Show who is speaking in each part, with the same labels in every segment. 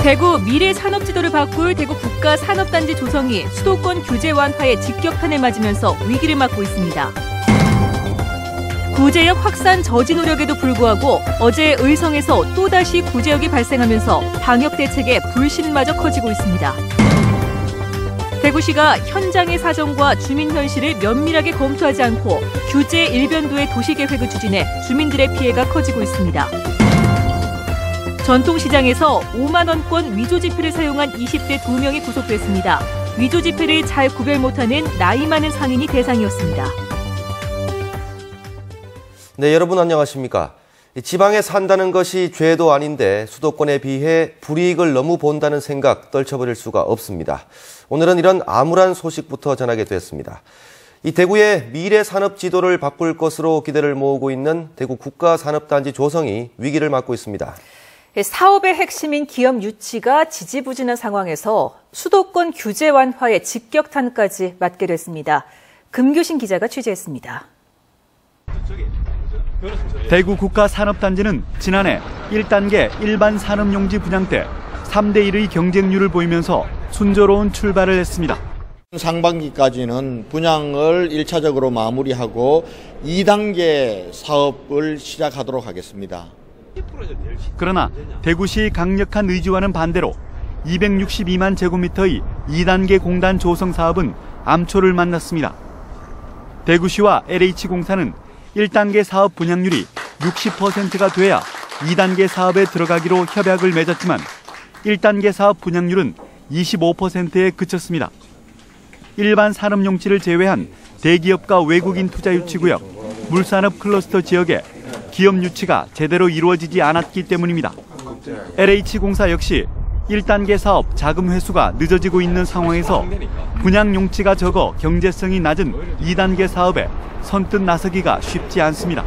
Speaker 1: 대구 미래산업지도를 바꿀 대구 국가산업단지 조성이 수도권 규제 완화의 직격탄을 맞으면서 위기를 맞고 있습니다. 구제역 확산 저지 노력에도 불구하고 어제 의성에서 또다시 구제역이 발생하면서 방역 대책에 불신마저 커지고 있습니다. 대구시가 현장의 사정과 주민 현실을 면밀하게 검토하지 않고 규제 일변도의 도시계획을 추진해 주민들의 피해가 커지고 있습니다. 전통시장에서 5만 원권 위조지폐를 사용한 20대 2명이 구속됐습니다. 위조지폐를 잘 구별 못하는 나이 많은 상인이 대상이었습니다.
Speaker 2: 네, 여러분 안녕하십니까? 지방에 산다는 것이 죄도 아닌데 수도권에 비해 불이익을 너무 본다는 생각 떨쳐버릴 수가 없습니다. 오늘은 이런 암울한 소식부터 전하게 됐습니다. 이 대구의 미래산업지도를 바꿀 것으로 기대를 모으고 있는 대구 국가산업단지 조성이 위기를 맞고 있습니다.
Speaker 1: 사업의 핵심인 기업 유치가 지지부진한 상황에서 수도권 규제 완화의 직격탄까지 맞게 됐습니다. 금교신 기자가 취재했습니다.
Speaker 3: 대구 국가산업단지는 지난해 1단계 일반 산업용지 분양 때 3대 1의 경쟁률을 보이면서 순조로운 출발을 했습니다.
Speaker 4: 상반기까지는 분양을 1차적으로 마무리하고 2단계 사업을 시작하도록 하겠습니다.
Speaker 3: 그러나 대구시 강력한 의지와는 반대로 262만 제곱미터의 2단계 공단 조성 사업은 암초를 만났습니다. 대구시와 LH공사는 1단계 사업 분양률이 60%가 돼야 2단계 사업에 들어가기로 협약을 맺었지만 1단계 사업 분양률은 25%에 그쳤습니다. 일반 산업용지를 제외한 대기업과 외국인 투자 유치구역, 물산업 클러스터 지역에 기업 유치가 제대로 이루어지지 않았기 때문입니다. LH공사 역시 1단계 사업 자금 회수가 늦어지고 있는 상황에서 분양 용지가 적어 경제성이 낮은 2단계 사업에 선뜻 나서기가 쉽지 않습니다.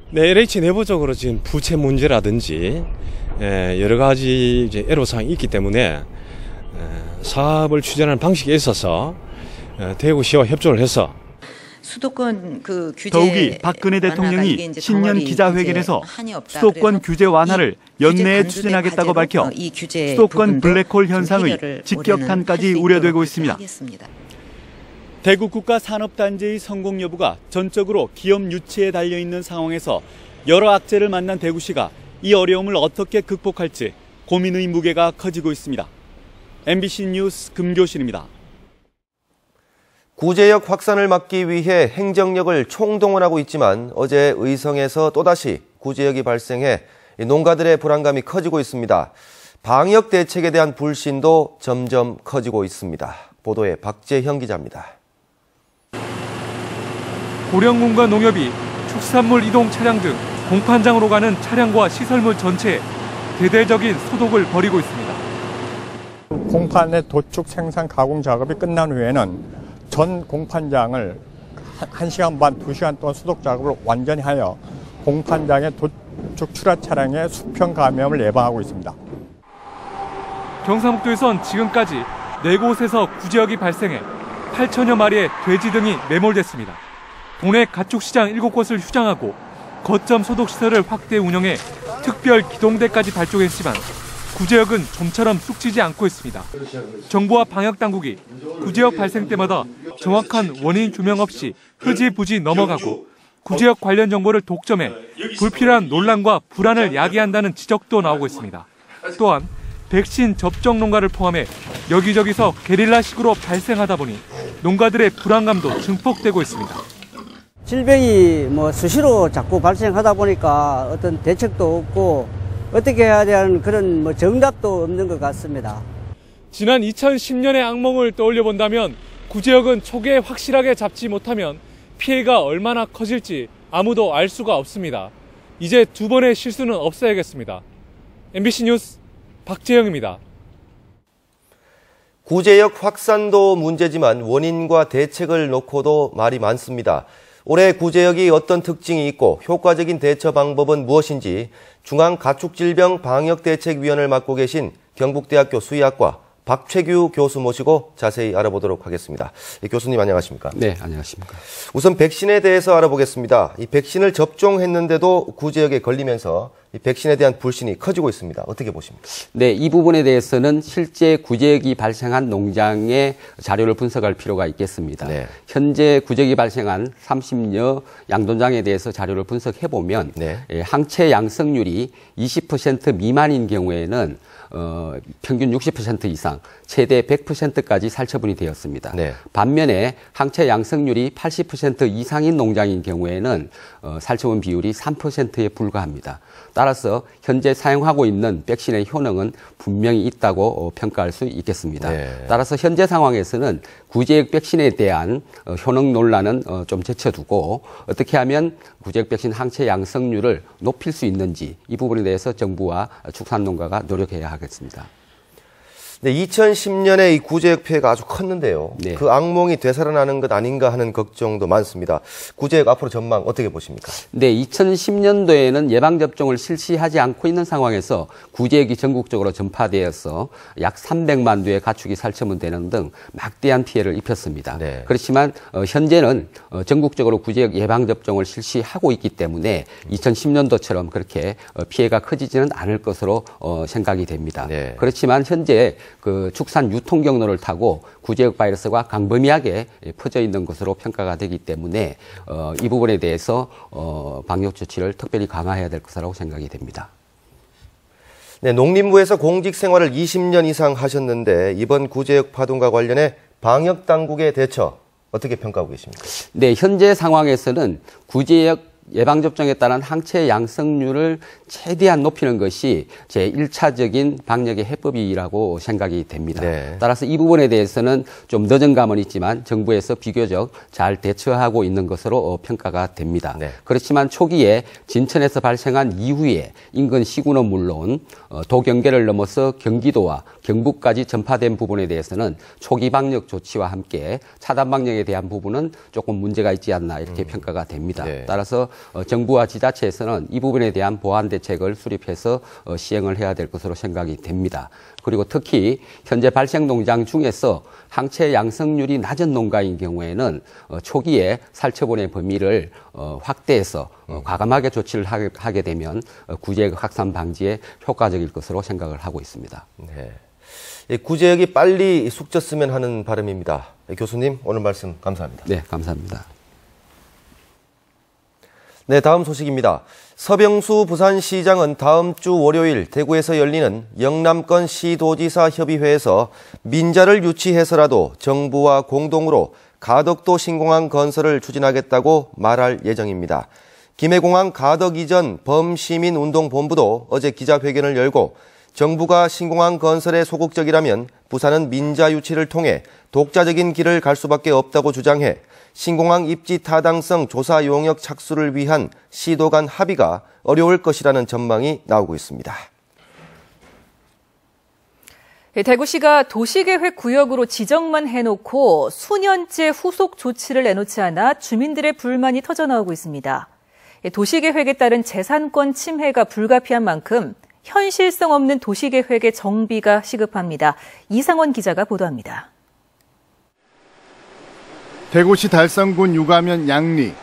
Speaker 5: 네, LH 내부적으로 지금 부채 문제라든지 여러 가지 애로사항이 있기 때문에 사업을 추진하는 방식에 있어서 대구시와 협조를 해서
Speaker 6: 수도권 규제
Speaker 3: 더욱이 박근혜 대통령이 신년 기자회견에서 수도권 규제 완화를 연내에 추진하겠다고 밝혀 수도권 블랙홀 현상의 직격탄까지 우려되고 있습니다. 대구 국가산업단지의 성공 여부가 전적으로 기업 유치에 달려있는 상황에서 여러 악재를 만난 대구시가 이 어려움을 어떻게 극복할지 고민의 무게가 커지고 있습니다. MBC 뉴스 금교신입니다.
Speaker 2: 구제역 확산을 막기 위해 행정력을 총동원하고 있지만 어제 의성에서 또다시 구제역이 발생해 농가들의 불안감이 커지고 있습니다. 방역 대책에 대한 불신도 점점 커지고 있습니다. 보도에 박재형 기자입니다.
Speaker 7: 고령군과 농협이 축산물 이동 차량 등 공판장으로 가는 차량과 시설물 전체에 대대적인 소독을 벌이고 있습니다.
Speaker 8: 공판의 도축 생산 가공 작업이 끝난 후에는 전 공판장을 1시간 반, 2시간 동안 소독 작업을 완전히 하여 공판장의 도축 출하 차량의 수평 감염을 예방하고 있습니다.
Speaker 7: 경상북도에선 지금까지 4곳에서 구제역이 발생해 8천여 마리의 돼지 등이 매몰됐습니다. 동네 가축시장 7곳을 휴장하고 거점 소독시설을 확대 운영해 특별 기동대까지 발족했지만 구제역은 좀처럼 쑥지지 않고 있습니다. 정부와 방역당국이 구제역 발생 때마다 정확한 원인 규명 없이 흐지부지 넘어가고 구제역 관련 정보를 독점해 불필요한 논란과 불안을 야기한다는 지적도 나오고 있습니다. 또한 백신 접종 농가를 포함해 여기저기서 게릴라식으로 발생하다 보니 농가들의 불안감도 증폭되고 있습니다.
Speaker 9: 질병이 수시로 자꾸 발생하다 보니까 어떤 대책도 없고 어떻게 해야 되는 그런 정답도 없는 것 같습니다.
Speaker 7: 지난 2010년의 악몽을 떠올려 본다면 구제역은 초기에 확실하게 잡지 못하면 피해가 얼마나 커질지 아무도 알 수가 없습니다. 이제 두 번의 실수는 없어야겠습니다. MBC 뉴스 박재영입니다.
Speaker 2: 구제역 확산도 문제지만 원인과 대책을 놓고도 말이 많습니다. 올해 구제역이 어떤 특징이 있고 효과적인 대처 방법은 무엇인지 중앙가축질병방역대책위원을 맡고 계신 경북대학교 수의학과 박최규 교수 모시고 자세히 알아보도록 하겠습니다. 교수님 안녕하십니까?
Speaker 10: 네, 안녕하십니까?
Speaker 2: 우선 백신에 대해서 알아보겠습니다. 이 백신을 접종했는데도 구제역에 걸리면서 이 백신에 대한 불신이 커지고 있습니다. 어떻게 보십니까?
Speaker 10: 네, 이 부분에 대해서는 실제 구제역이 발생한 농장의 자료를 분석할 필요가 있겠습니다. 네. 현재 구제역이 발생한 30여 양돈장에 대해서 자료를 분석해보면 네. 항체 양성률이 20% 미만인 경우에는 평균 60% 이상, 최대 100%까지 살처분이 되었습니다. 네. 반면에 항체 양성률이 80% 이상인 농장인 경우에는 살처분 비율이 3%에 불과합니다. 따라서 현재 사용하고 있는 백신의 효능은 분명히 있다고 평가할 수 있겠습니다. 네. 따라서 현재 상황에서는 구제역 백신에 대한 효능 논란은 좀 제쳐두고 어떻게 하면 구제역 백신 항체 양성률을 높일 수 있는지 이 부분에 대해서 정부와 축산농가가 노력해야 하겠습니다.
Speaker 2: 네, 2010년에 이 구제역 피해가 아주 컸는데요. 네. 그 악몽이 되살아나는 것 아닌가 하는 걱정도 많습니다. 구제역 앞으로 전망 어떻게 보십니까?
Speaker 10: 네, 2010년도에는 예방접종을 실시하지 않고 있는 상황에서 구제역이 전국적으로 전파되어서 약 300만 두의 가축이 살처분되는 등 막대한 피해를 입혔습니다. 네. 그렇지만 현재는 전국적으로 구제역 예방접종을 실시하고 있기 때문에 2010년도처럼 그렇게 피해가 커지지는 않을 것으로 생각이 됩니다. 네. 그렇지만 현재 그 축산 유통 경로를 타고 구제역 바이러스가 광범위하게 퍼져 있는 것으로 평가가 되기 때문에 이 부분에 대해서 방역 조치를 특별히 강화해야 될 것이라고 생각이 됩니다.
Speaker 2: 네, 농림부에서 공직 생활을 20년 이상 하셨는데 이번 구제역 파동과 관련해 방역 당국의 대처 어떻게 평가하고 계십니까?
Speaker 10: 네, 현재 상황에서는 구제역 예방접종에 따른 항체 양성률을 최대한 높이는 것이 제1차적인 방역의 해법이라고 생각이 됩니다. 네. 따라서 이 부분에 대해서는 좀 늦은 감은 있지만 정부에서 비교적 잘 대처하고 있는 것으로 평가가 됩니다. 네. 그렇지만 초기에 진천에서 발생한 이후에 인근 시군은 물론 도경계를 넘어서 경기도와 경북까지 전파된 부분에 대해서는 초기 방역 조치와 함께 차단 방역에 대한 부분은 조금 문제가 있지 않나 이렇게 평가가 됩니다. 네. 따라서 정부와 지자체에서는 이 부분에 대한 보완 대책을 수립해서 시행을 해야 될 것으로 생각이 됩니다. 그리고 특히 현재 발생 농장 중에서 항체 양성률이 낮은 농가인 경우에는 초기에 살처분의 범위를 확대해서 과감하게 조치를 하게 되면 구제역 확산 방지에 효과적일 것으로 생각을 하고 있습니다.
Speaker 2: 네. 구제역이 빨리 숙졌으면 하는 바람입니다. 교수님, 오늘 말씀 감사합니다.
Speaker 10: 네, 감사합니다.
Speaker 2: 네, 다음 소식입니다. 서병수 부산시장은 다음 주 월요일 대구에서 열리는 영남권 시도지사 협의회에서 민자를 유치해서라도 정부와 공동으로 가덕도 신공항 건설을 추진하겠다고 말할 예정입니다. 김해공항 가덕 이전 범시민운동본부도 어제 기자회견을 열고 정부가 신공항 건설에 소극적이라면 부산은 민자 유치를 통해 독자적인 길을 갈 수밖에 없다고 주장해 신공항 입지 타당성 조사 용역 착수를 위한 시도 간 합의가 어려울 것이라는 전망이 나오고 있습니다.
Speaker 1: 대구시가 도시계획 구역으로 지정만 해놓고 수년째 후속 조치를 내놓지 않아 주민들의 불만이 터져나오고 있습니다. 도시계획에 따른 재산권 침해가 불가피한 만큼 현실성 없는 도시계획의 정비가 시급합니다. 이상원 기자가 보도합니다.
Speaker 11: 대구시 달성군 유가면 양리.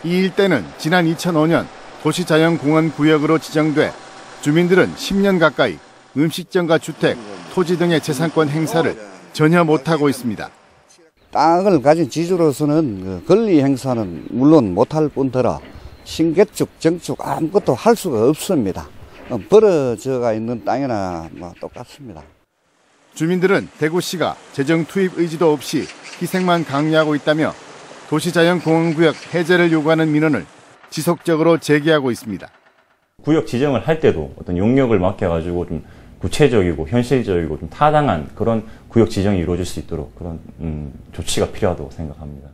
Speaker 11: 이 일대는 지난 2005년 도시자연공원 구역으로 지정돼 주민들은 10년 가까이 음식점과 주택, 토지 등의 재산권 행사를 전혀 못하고 있습니다.
Speaker 12: 땅을 가진 지주로서는 권리 행사는 물론 못할 뿐더러 신개축, 정축 아무것도 할 수가 없습니다. 벌어져가 있는 땅이나 똑같습니다.
Speaker 11: 주민들은 대구시가 재정 투입 의지도 없이 희생만 강요하고 있다며 도시자연공원구역 해제를 요구하는 민원을 지속적으로 제기하고 있습니다.
Speaker 13: 구역 지정을 할 때도 어떤 용역을 맡겨가지고 좀 구체적이고 현실적이고 좀 타당한 그런 구역 지정이 이루어질 수 있도록 그런 조치가 필요하다고 생각합니다.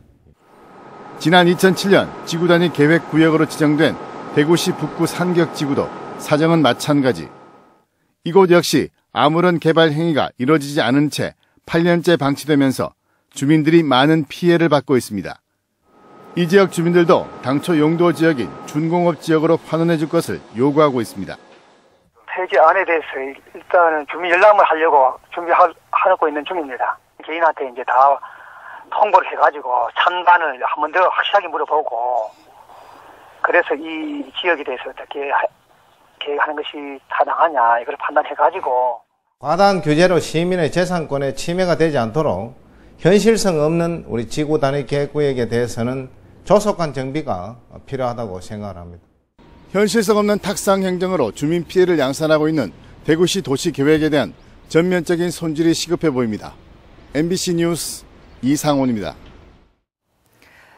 Speaker 11: 지난 2007년 지구 단위 계획 구역으로 지정된 대구시 북구 산격지구도 사정은 마찬가지. 이곳 역시 아무런 개발 행위가 이루어지지 않은 채 8년째 방치되면서 주민들이 많은 피해를 받고 있습니다. 이 지역 주민들도 당초 용도 지역인 준공업 지역으로 환원해 줄 것을 요구하고 있습니다.
Speaker 14: 폐지 안에 대해서 일단은 주민 열람을 하려고 준비하고 있는 중입니다. 개인한테 이제 다 통보를 해가지고 찬반을 한 번 더 확실하게 물어보고 그래서 이 지역에 대해서 어떻게 계획하는 것이 타당하냐 이걸 판단해가지고
Speaker 15: 과다한 규제로 시민의 재산권에 침해가 되지 않도록 현실성 없는 우리 지구 단위 계획구역에 대해서는 조속한 정비가 필요하다고 생각을 합니다.
Speaker 11: 현실성 없는 탁상 행정으로 주민 피해를 양산하고 있는 대구시 도시계획에 대한 전면적인 손질이 시급해 보입니다. MBC 뉴스 이상훈입니다.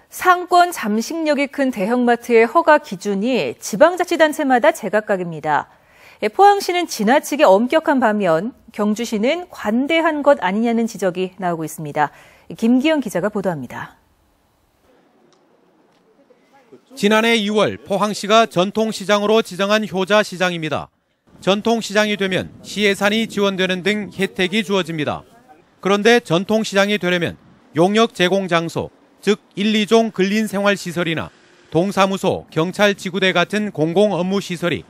Speaker 1: 상권 잠식력이 큰 대형마트의 허가 기준이 지방자치단체마다 제각각입니다. 포항시는 지나치게 엄격한 반면 경주시는 관대한 것 아니냐는 지적이 나오고 있습니다. 김기영 기자가 보도합니다.
Speaker 16: 지난해 2월 포항시가 전통시장으로 지정한 효자시장입니다. 전통시장이 되면 시예산이 지원되는 등 혜택이 주어집니다. 그런데 전통시장이 되려면 용역 제공 장소, 즉 1, 2종 근린생활시설이나 동사무소, 경찰 지구대 같은 공공업무시설이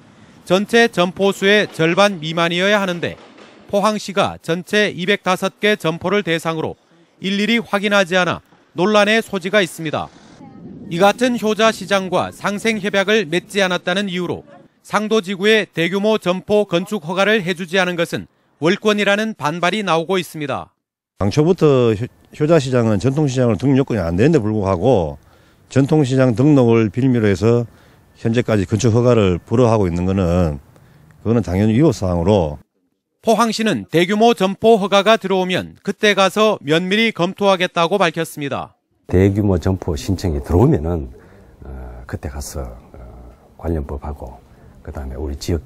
Speaker 16: 전체 점포수의 절반 미만이어야 하는데 포항시가 전체 205개 점포를 대상으로 일일이 확인하지 않아 논란의 소지가 있습니다. 이 같은 효자시장과 상생협약을 맺지 않았다는 이유로 상도지구에 대규모 점포 건축 허가를 해주지 않은 것은 월권이라는 반발이 나오고 있습니다.
Speaker 17: 당초부터 효자시장은 전통시장으로 등록 요건이 안 되는데 불구하고 전통시장 등록을 빌미로 해서 현재까지 건축 허가를 불허하고 있는 그거는 당연히 위법사항으로.
Speaker 16: 포항시는 대규모 점포 허가가 들어오면 그때 가서 면밀히 검토하겠다고 밝혔습니다.
Speaker 18: 대규모 점포 신청이 들어오면은 그때 가서 관련 법하고 그다음에 우리 지역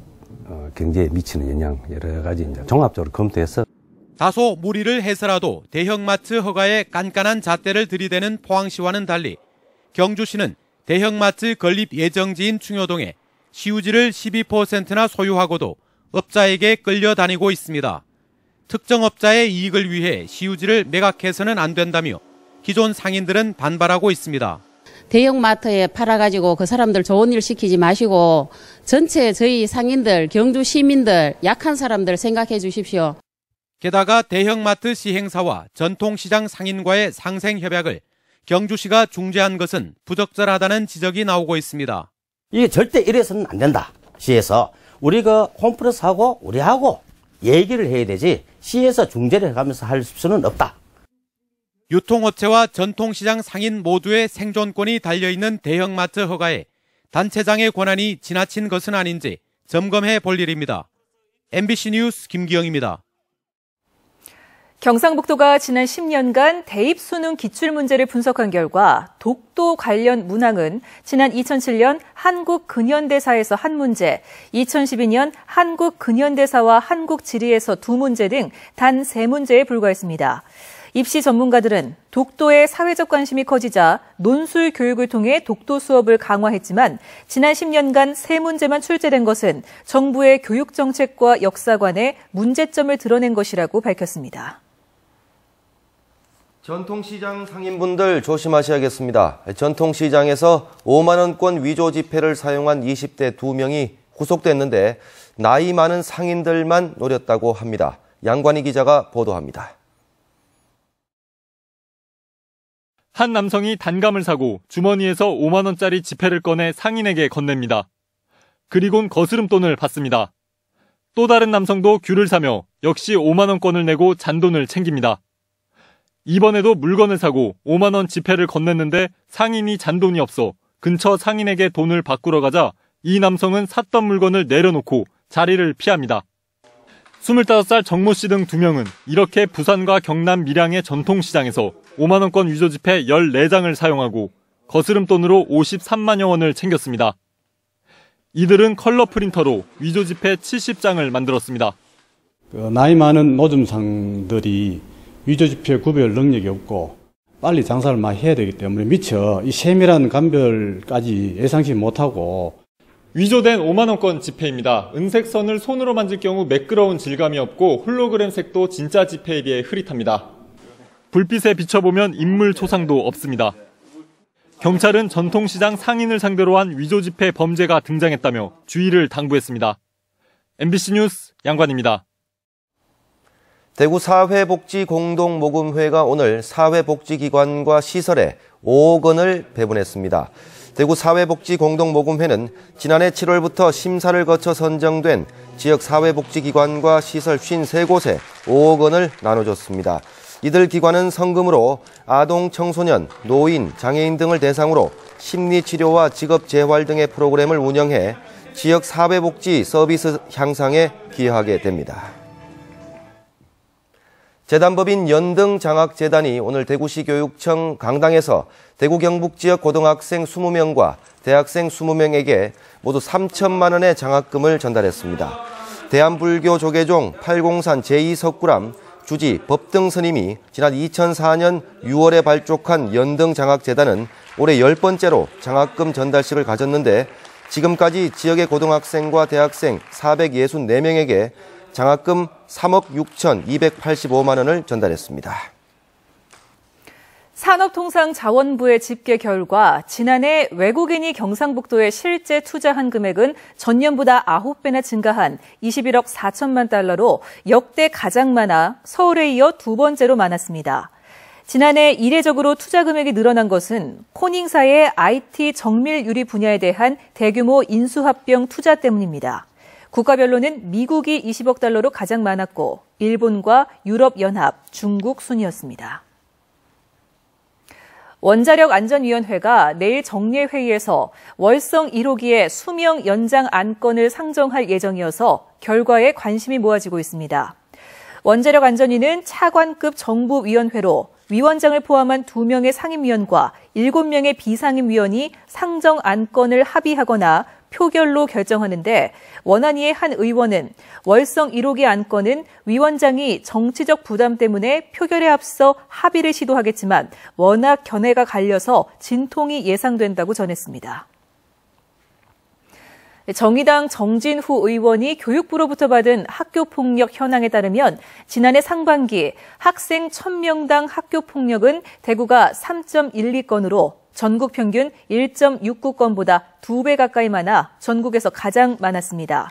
Speaker 18: 경제에 미치는 영향 여러 가지 이제 종합적으로 검토해서
Speaker 16: 다소 무리를 해서라도 대형마트 허가에 깐깐한 잣대를 들이대는 포항시와는 달리 경주시는 대형마트 건립 예정지인 충효동에 시우지를 12%나 소유하고도 업자에게 끌려다니고 있습니다. 특정 업자의 이익을 위해 시우지를 매각해서는 안 된다며 기존 상인들은 반발하고 있습니다.
Speaker 19: 대형마트에 팔아가지고 그 사람들 좋은 일 시키지 마시고 전체 저희 상인들, 경주 시민들, 약한 사람들 생각해 주십시오.
Speaker 16: 게다가 대형마트 시행사와 전통시장 상인과의 상생협약을 경주시가 중재한 것은 부적절하다는 지적이 나오고 있습니다.
Speaker 20: 이게 절대 이래서는 안 된다. 시에서 우리가 홈플러스하고 우리하고 얘기를 해야 되지 시에서 중재를 해가면서 할 수는 없다.
Speaker 16: 유통업체와 전통시장 상인 모두의 생존권이 달려있는 대형마트 허가에 단체장의 권한이 지나친 것은 아닌지 점검해 볼 일입니다. MBC 뉴스 김기영입니다.
Speaker 1: 경상북도가 지난 10년간 대입수능 기출문제를 분석한 결과 독도 관련 문항은 지난 2007년 한국근현대사에서 한 문제, 2012년 한국근현대사와 한국지리에서 두 문제 등 단 3문제에 불과했습니다. 입시 전문가들은 독도의 사회적 관심이 커지자 논술 교육을 통해 독도 수업을 강화했지만 지난 10년간 3문제만 출제된 것은 정부의 교육 정책과 역사관의 문제점을 드러낸 것이라고 밝혔습니다.
Speaker 2: 전통시장 상인분들 조심하셔야겠습니다. 전통시장에서 5만 원권 위조 지폐를 사용한 20대 2명이 구속됐는데 나이 많은 상인들만 노렸다고 합니다. 양관희 기자가 보도합니다.
Speaker 7: 한 남성이 단감을 사고 주머니에서 5만 원짜리 지폐를 꺼내 상인에게 건넵니다. 그리곤 거스름돈을 받습니다. 또 다른 남성도 귤을 사며 역시 5만 원권을 내고 잔돈을 챙깁니다. 이번에도 물건을 사고 5만 원 지폐를 건넸는데 상인이 잔돈이 없어 근처 상인에게 돈을 바꾸러 가자 이 남성은 샀던 물건을 내려놓고 자리를 피합니다. 25살 정모 씨 등 2명은 이렇게 부산과 경남 밀양의 전통시장에서 5만 원권 위조 지폐 14장을 사용하고 거스름돈으로 53만여 원을 챙겼습니다. 이들은 컬러 프린터로 위조 지폐 70장을 만들었습니다.
Speaker 21: 나이 많은 노점상들이 위조 지폐 구별 능력이 없고 빨리 장사를 많이 해야 되기 때문에 미처 이 세밀한 감별까지 예상치 못하고
Speaker 7: 위조된 5만 원권 지폐입니다. 은색 선을 손으로 만질 경우 매끄러운 질감이 없고 홀로그램 색도 진짜 지폐에 비해 흐릿합니다. 불빛에 비춰보면 인물 초상도 없습니다. 경찰은 전통시장 상인을 상대로 한 위조 지폐 범죄가 등장했다며 주의를 당부했습니다. MBC 뉴스 양관입니다.
Speaker 2: 대구 사회복지공동모금회가 오늘 사회복지기관과 시설에 5억 원을 배분했습니다. 대구 사회복지공동모금회는 지난해 7월부터 심사를 거쳐 선정된 지역 사회복지기관과 시설 53곳에 5억 원을 나눠줬습니다. 이들 기관은 성금으로 아동, 청소년, 노인, 장애인 등을 대상으로 심리치료와 직업재활 등의 프로그램을 운영해 지역 사회복지 서비스 향상에 기여하게 됩니다. 재단법인 연등장학재단이 오늘 대구시 교육청 강당에서 대구 경북 지역 고등학생 20명과 대학생 20명에게 모두 3천만 원의 장학금을 전달했습니다. 대한불교조계종 팔공산 제2석굴암 주지 법등 스님이 지난 2004년 6월에 발족한 연등장학재단은 올해 10번째로 장학금 전달식을 가졌는데 지금까지 지역의 고등학생과 대학생 464명에게 장학금 3억 6,285만 원을 전달했습니다.
Speaker 1: 산업통상자원부의 집계 결과 지난해 외국인이 경상북도에 실제 투자한 금액은 전년보다 9배나 증가한 21억 4천만 달러로 역대 가장 많아 서울에 이어 두 번째로 많았습니다. 지난해 이례적으로 투자 금액이 늘어난 것은 코닝사의 IT 정밀 유리 분야에 대한 대규모 인수합병 투자 때문입니다. 국가별로는 미국이 20억 달러로 가장 많았고 일본과 유럽연합, 중국 순이었습니다. 원자력안전위원회가 내일 정례회의에서 월성 1호기의 수명 연장 안건을 상정할 예정이어서 결과에 관심이 모아지고 있습니다. 원자력안전위는 차관급 정부위원회로 위원장을 포함한 2명의 상임위원과 7명의 비상임위원이 상정 안건을 합의하거나 표결로 결정하는데 원안위의 한 의원은 월성 1호기 안건은 위원장이 정치적 부담 때문에 표결에 앞서 합의를 시도하겠지만 워낙 견해가 갈려서 진통이 예상된다고 전했습니다. 정의당 정진후 의원이 교육부로부터 받은 학교폭력 현황에 따르면 지난해 상반기 학생 1000명당 학교폭력은 대구가 3.12건으로 전국 평균 1.69건보다 2배 가까이 많아 전국에서 가장 많았습니다.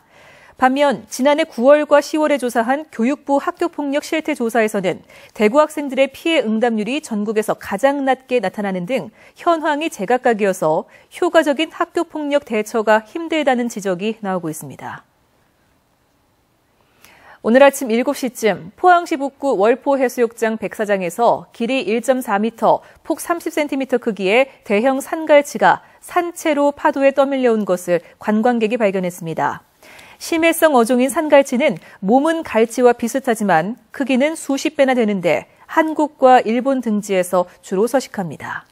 Speaker 1: 반면 지난해 9월과 10월에 조사한 교육부 학교폭력 실태 조사에서는 대구 학생들의 피해 응답률이 전국에서 가장 낮게 나타나는 등 현황이 제각각이어서 효과적인 학교폭력 대처가 힘들다는 지적이 나오고 있습니다. 오늘 아침 7시쯤 포항시 북구 월포해수욕장 백사장에서 길이 1.4m, 폭 30cm 크기의 대형 산갈치가 산채로 파도에 떠밀려온 것을 관광객이 발견했습니다. 심해성 어종인 산갈치는 몸은 갈치와 비슷하지만 크기는 수십 배나 되는데 한국과 일본 등지에서 주로 서식합니다.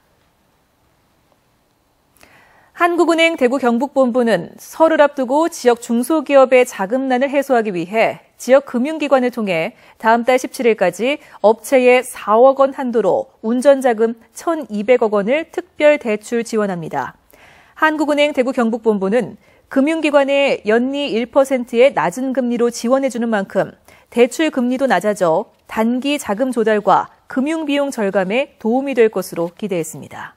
Speaker 1: 한국은행 대구 경북본부는 설을 앞두고 지역 중소기업의 자금난을 해소하기 위해 지역 금융기관을 통해 다음 달 17일까지 업체에 4억 원 한도로 운전자금 1,200억 원을 특별 대출 지원합니다. 한국은행 대구 경북본부는 금융기관에 연리 1%의 낮은 금리로 지원해주는 만큼 대출 금리도 낮아져 단기 자금 조달과 금융비용 절감에 도움이 될 것으로 기대했습니다.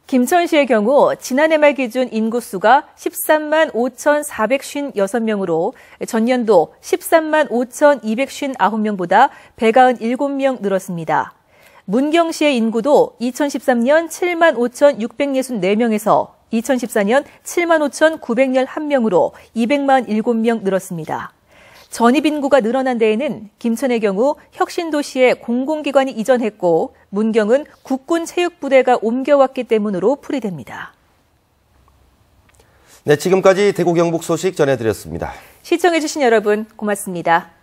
Speaker 1: 김천시의 경우 지난해 말 기준 인구수가 13만 5,456명으로 전년도 13만 5,259명보다 197명 늘었습니다. 문경시의 인구도 2013년 7만 5,664명에서 2014년 7만 5,911명으로 200만 7명 늘었습니다. 전입 인구가 늘어난 데에는 김천의 경우 혁신도시에 공공기관이 이전했고 문경은 국군체육부대가 옮겨왔기 때문으로 풀이됩니다.
Speaker 2: 네, 지금까지 대구 경북 소식 전해드렸습니다.
Speaker 1: 시청해주신 여러분 고맙습니다.